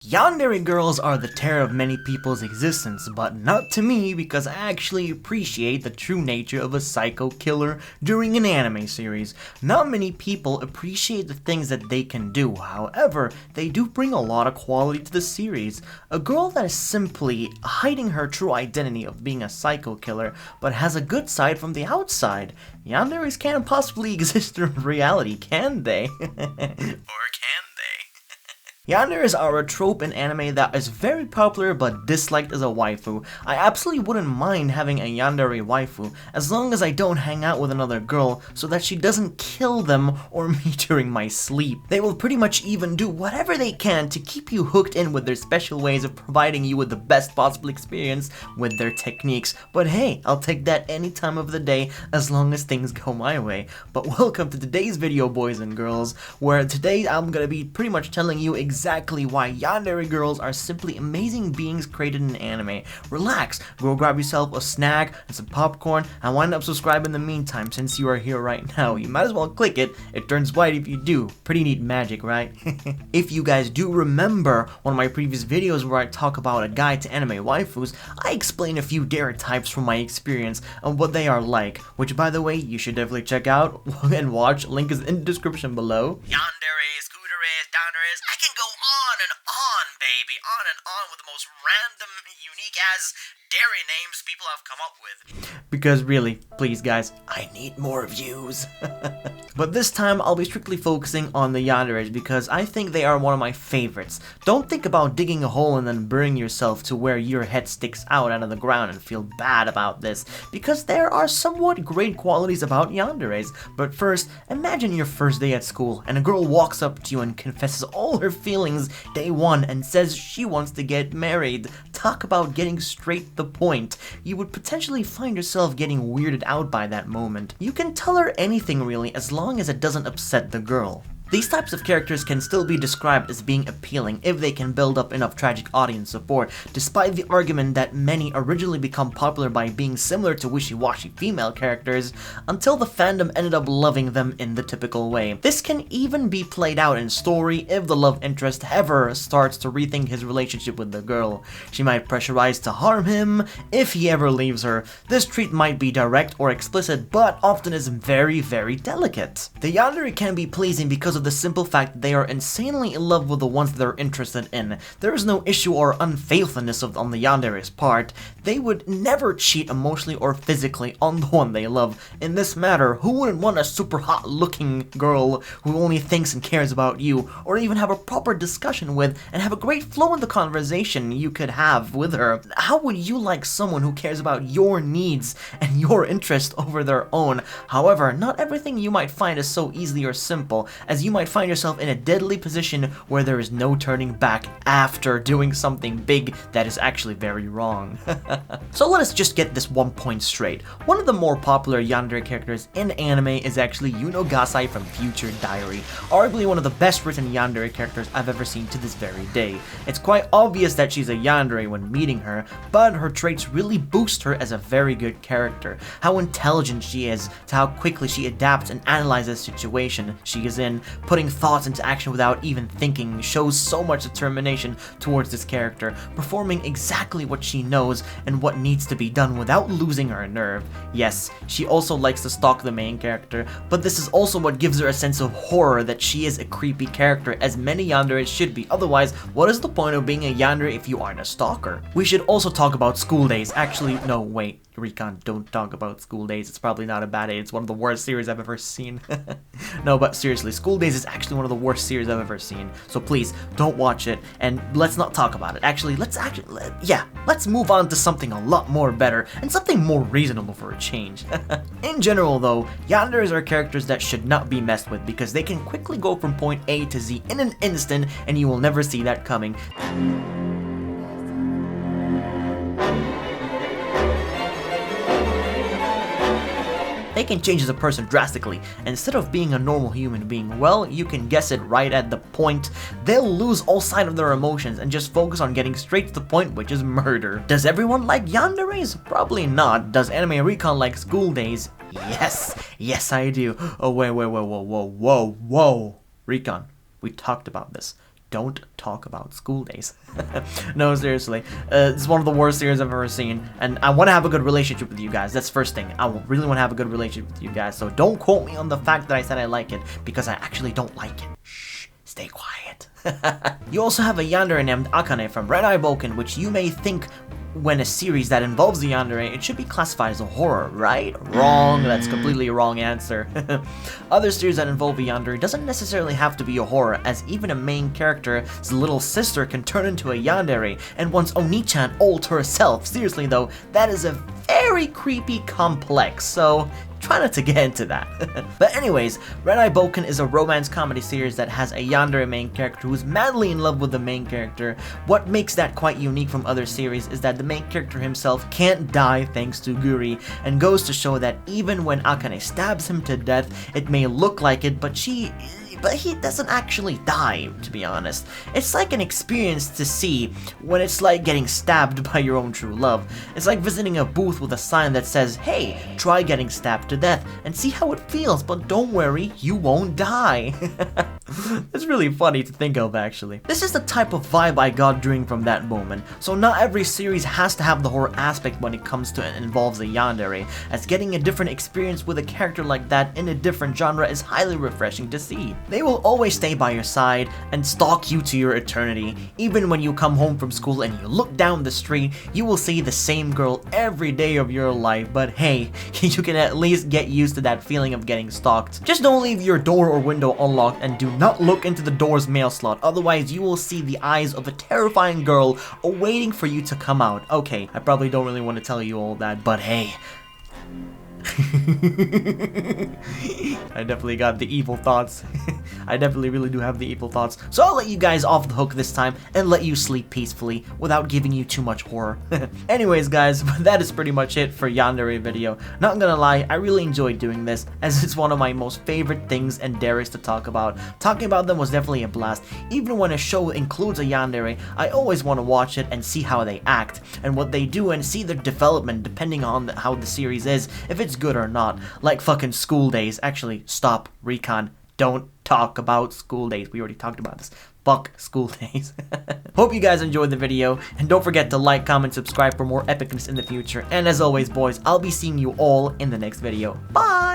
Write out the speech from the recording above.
Yandere girls are the terror of many people's existence, but not to me because I actually appreciate the true nature of a psycho killer during an anime series. Not many people appreciate the things that they can do, however, they do bring a lot of quality to the series. A girl that is simply hiding her true identity of being a psycho killer, but has a good side from the outside. Yanderes can't possibly exist in reality, can they? Or can they? Yanderes are a trope in anime that is very popular but disliked as a waifu. I absolutely wouldn't mind having a yandere waifu, as long as I don't hang out with another girl so that she doesn't kill them or me during my sleep. They will pretty much even do whatever they can to keep you hooked in with their special ways of providing you with the best possible experience with their techniques. But hey, I'll take that any time of the day as long as things go my way. But welcome to today's video, boys and girls, where today I'm gonna be pretty much telling you exactly why yandere girls are simply amazing beings created in anime. Relax, go grab yourself a snack and some popcorn, and wind up subscribing in the meantime since you are here right now. You might as well click it, it turns white if you do. Pretty neat magic, right? If you guys do remember one of my previous videos where I talk about a guide to anime waifus, I explain a few dare types from my experience and what they are like, which by the way, you should definitely check out and watch. Link is in the description below. Yanderes, Gooderes, Downers, I can go on and on, baby, on and on with the most random, unique-ass dairy names people have come up with. Because really, please guys, I need more views. But this time, I'll be strictly focusing on the yanderes because I think they are one of my favorites. Don't think about digging a hole and then burning yourself to where your head sticks out of the ground and feel bad about this, because there are somewhat great qualities about yanderes. But first, imagine your first day at school and a girl walks up to you and confesses all her feelings day one and says she wants to get married. Talk about getting straight to the point. You would potentially find yourself getting weirded out by that moment. You can tell her anything really as long as it doesn't upset the girl. These types of characters can still be described as being appealing if they can build up enough tragic audience support, despite the argument that many originally become popular by being similar to wishy-washy female characters, until the fandom ended up loving them in the typical way. This can even be played out in story if the love interest ever starts to rethink his relationship with the girl. She might pressurize to harm him if he ever leaves her. This treat might be direct or explicit, but often is very, very delicate. The yandere can be pleasing because of the simple fact that they are insanely in love with the ones they're interested in. There is no issue or unfaithfulness on the yandere's part. They would never cheat emotionally or physically on the one they love. In this matter, who wouldn't want a super hot looking girl who only thinks and cares about you, or even have a proper discussion with and have a great flow in the conversation you could have with her? How would you like someone who cares about your needs and your interest over their own? However, not everything you might find is so easy or simple, as you might find yourself in a deadly position where there is no turning back after doing something big that is actually very wrong. So let us just get this one point straight. One of the more popular yandere characters in anime is actually Yuno Gasai from Future Diary, arguably one of the best written yandere characters I've ever seen to this very day. It's quite obvious that she's a yandere when meeting her, but her traits really boost her as a very good character. How intelligent she is, to how quickly she adapts and analyzes the situation she is in, putting thoughts into action without even thinking, shows so much determination towards this character, performing exactly what she knows and what needs to be done without losing her nerve. Yes, she also likes to stalk the main character, but this is also what gives her a sense of horror that she is a creepy character, as many yanderes should be. Otherwise, what is the point of being a yandere if you aren't a stalker? We should also talk about School Days. Actually, no, wait. Recon, don't talk about School Days. It's probably not a bad idea. It's one of the worst series I've ever seen. No, but seriously, School Days is actually one of the worst series I've ever seen. So please, don't watch it, and let's not talk about it. Actually, let's move on to something a lot more better, and something more reasonable for a change. In general though, yanderes are characters that should not be messed with because they can quickly go from point A to Z in an instant, and you will never see that coming. They can change as a person drastically. Instead of being a normal human being, well, you can guess it right at the point. They'll lose all sight of their emotions and just focus on getting straight to the point, which is murder. Does everyone like yanderes? Probably not. Does Anime Recon like School Days? Yes I do. Oh wait, whoa. Recon, we talked about this. don't talk about school days. No, seriously. It's one of the worst series I've ever seen, and I want to have a good relationship with you guys. That's the first thing. I really want to have a good relationship with you guys, so don't quote me on the fact that I said I like it, because I actually don't like it. Shh, stay quiet. You also have a yandere named Akane from Red Eye Boken, which you may think when a series that involves the yandere, it should be classified as a horror, right? Wrong, that's completely a wrong answer. Other series that involve a yandere doesn't necessarily have to be a horror, as even a main character's little sister can turn into a yandere, and once Oni-chan ult herself. Seriously though, that is a very creepy complex, so try not to get into that. But anyways, Red Eye Boken is a romance comedy series that has a yandere main character who's madly in love with the main character. What makes that quite unique from other series is that the main character himself can't die thanks to Guri, and goes to show that even when Akane stabs him to death, it may look like it, but he doesn't actually die, to be honest. It's like an experience to see when it's like getting stabbed by your own true love. It's like visiting a booth with a sign that says, hey, try getting stabbed to death and see how it feels, but don't worry, you won't die. It's really funny to think of, actually. This is the type of vibe I got during from that moment. So not every series has to have the horror aspect when it comes to it involves a yandere, as getting a different experience with a character like that in a different genre is highly refreshing to see. They will always stay by your side and stalk you to your eternity. Even when you come home from school and you look down the street, you will see the same girl every day of your life, but hey, you can at least get used to that feeling of getting stalked. Just don't leave your door or window unlocked, and do not look into the door's mail slot, otherwise you will see the eyes of a terrifying girl awaiting for you to come out. Okay, I probably don't really want to tell you all that, but hey. I definitely got the evil thoughts. I definitely really do have the evil thoughts. So I'll let you guys off the hook this time and let you sleep peacefully without giving you too much horror. Anyways guys, that is pretty much it for yandere video. Not gonna lie, I really enjoyed doing this, as it's one of my most favorite things and dares to talk about. Talking about them was definitely a blast. Even when a show includes a yandere, I always want to watch it and see how they act and what they do, and see their development depending on how the series is, if it's good or not. Like fucking School Days. Actually, stop, Recon. Don't talk about School Days. We already talked about this. Fuck School Days. Hope you guys enjoyed the video, and don't forget to like, comment, subscribe for more epicness in the future. And as always, boys, I'll be seeing you all in the next video. Bye!